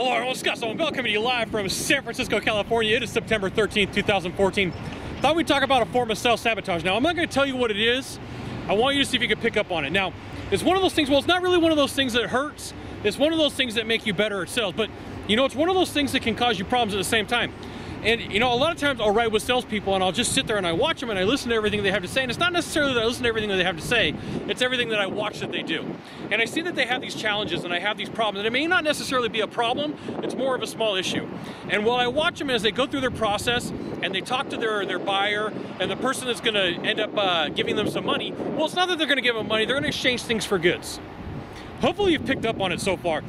Hello everyone, Scott Bell coming to you live from San Francisco, California. It is September 13th, 2014. Thought we'd talk about a form of self-sabotage. Now, I'm not going to tell you what it is. I want you to see if you can pick up on it. Now, it's one of those things, well, it's not really one of those things that hurts. It's one of those things that make you better at sales. But, you know, it's one of those things that can cause you problems at the same time. And, you know, a lot of times I'll ride with salespeople and I'll just sit there and I watch them and I listen to everything they have to say. And it's not necessarily that I listen to everything that they have to say, it's everything that I watch that they do. And I see that they have these challenges and I have these problems. And it may not necessarily be a problem, it's more of a small issue. And while I watch them as they go through their process and they talk to their buyer and the person that's going to end up giving them some money, well, it's not that they're going to give them money, they're going to exchange things for goods. Hopefully you've picked up on it so far.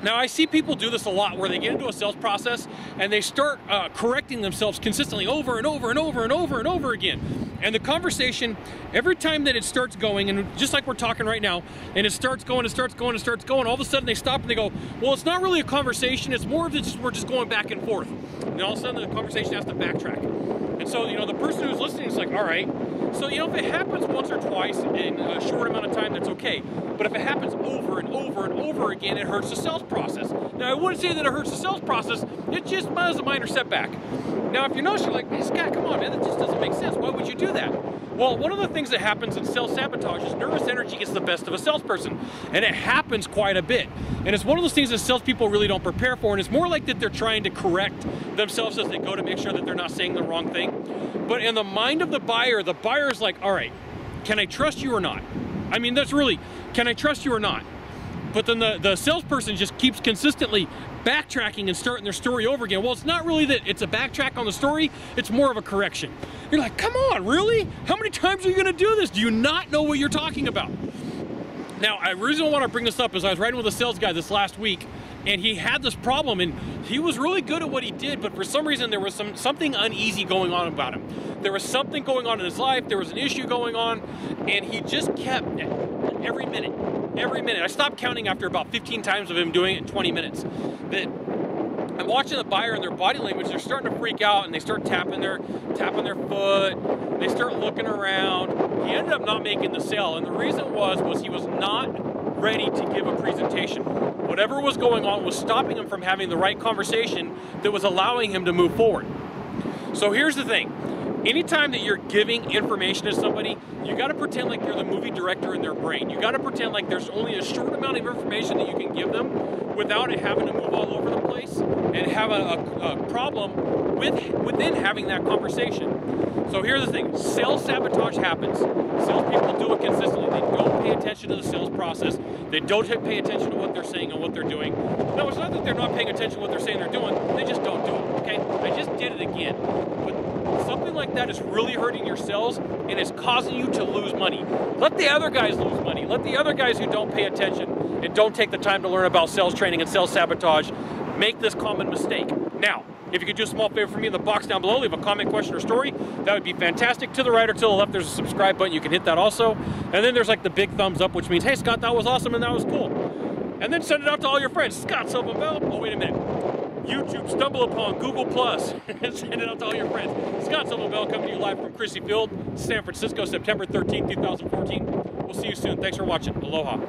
Now, I see people do this a lot where they get into a sales process and they start correcting themselves consistently over and over and over and over and over again. And the conversation, every time that it starts going, and just like we're talking right now, and it starts going, it starts going, it starts going, all of a sudden they stop and they go, well, it's not really a conversation, it's more of just, we're just going back and forth. And all of a sudden the conversation has to backtrack. And so, you know, the person who's listening is like, all right. So, you know, if it happens once or twice in a short amount of time, that's okay. But if it happens over and over and over again, it hurts the sales process. Now, I wouldn't say that it hurts the sales process, it just is a minor setback. Now, if you notice, you're like, hey, Scott, come on, man, that just doesn't make sense. Why would you do that? Well, one of the things that happens in sales sabotage is nervous energy gets the best of a salesperson. And it happens quite a bit. And it's one of those things that salespeople really don't prepare for. And it's more like that they're trying to correct themselves as they go to make sure that they're not saying the wrong thing. But in the mind of the buyer is like, all right, can I trust you or not? I mean, that's really, can I trust you or not? But then the salesperson just keeps consistently backtracking and starting their story over again. Well, it's not really that it's a backtrack on the story, it's more of a correction. You're like, come on, really? How many times are you gonna do this? Do you not know what you're talking about? Now, the reason I want to bring this up is I was riding with a sales guy this last week, and he had this problem, and he was really good at what he did, but for some reason there was something uneasy going on about him. There was something going on in his life, there was an issue going on, and he just kept, every minute, I stopped counting after about 15 times of him doing it in 20 minutes, that I'm watching the buyer and their body language, they're starting to freak out, and they start tapping their foot, they start looking around. He ended up not making the sale, and the reason was he was not ready to give a presentation. Whatever was going on was stopping him from having the right conversation that was allowing him to move forward. So here's the thing. Anytime that you're giving information to somebody, you got to pretend like you're the movie director in their brain. You got to pretend like there's only a short amount of information that you can give them without it having to move all over the place and have a problem within having that conversation. So here's the thing. Sales sabotage happens. Salespeople do it consistently. They don't pay attention to the sales process. They don't pay attention to what they're saying and what they're doing. No, it's not that they're not paying attention to what they're saying they're doing. They just don't do it, okay? I just did it again. But something like that is really hurting your sales and it's causing you to lose money. Let the other guys lose money. Let the other guys who don't pay attention and don't take the time to learn about sales training and sales sabotage make this common mistake. Now, if you could do a small favor for me in the box down below, leave a comment, question, or story, that would be fantastic. To the right or to the left, there's a subscribe button. You can hit that also. And then there's like the big thumbs up, which means, hey, Scott, that was awesome and that was cool. And then send it out to all your friends. Scott Bell. Oh, wait a minute. YouTube, stumble upon Google Plus, and send it out to all your friends. Scott Bell coming to you live from Crissy Field, San Francisco, September 13th, 2014. We'll see you soon. Thanks for watching. Aloha.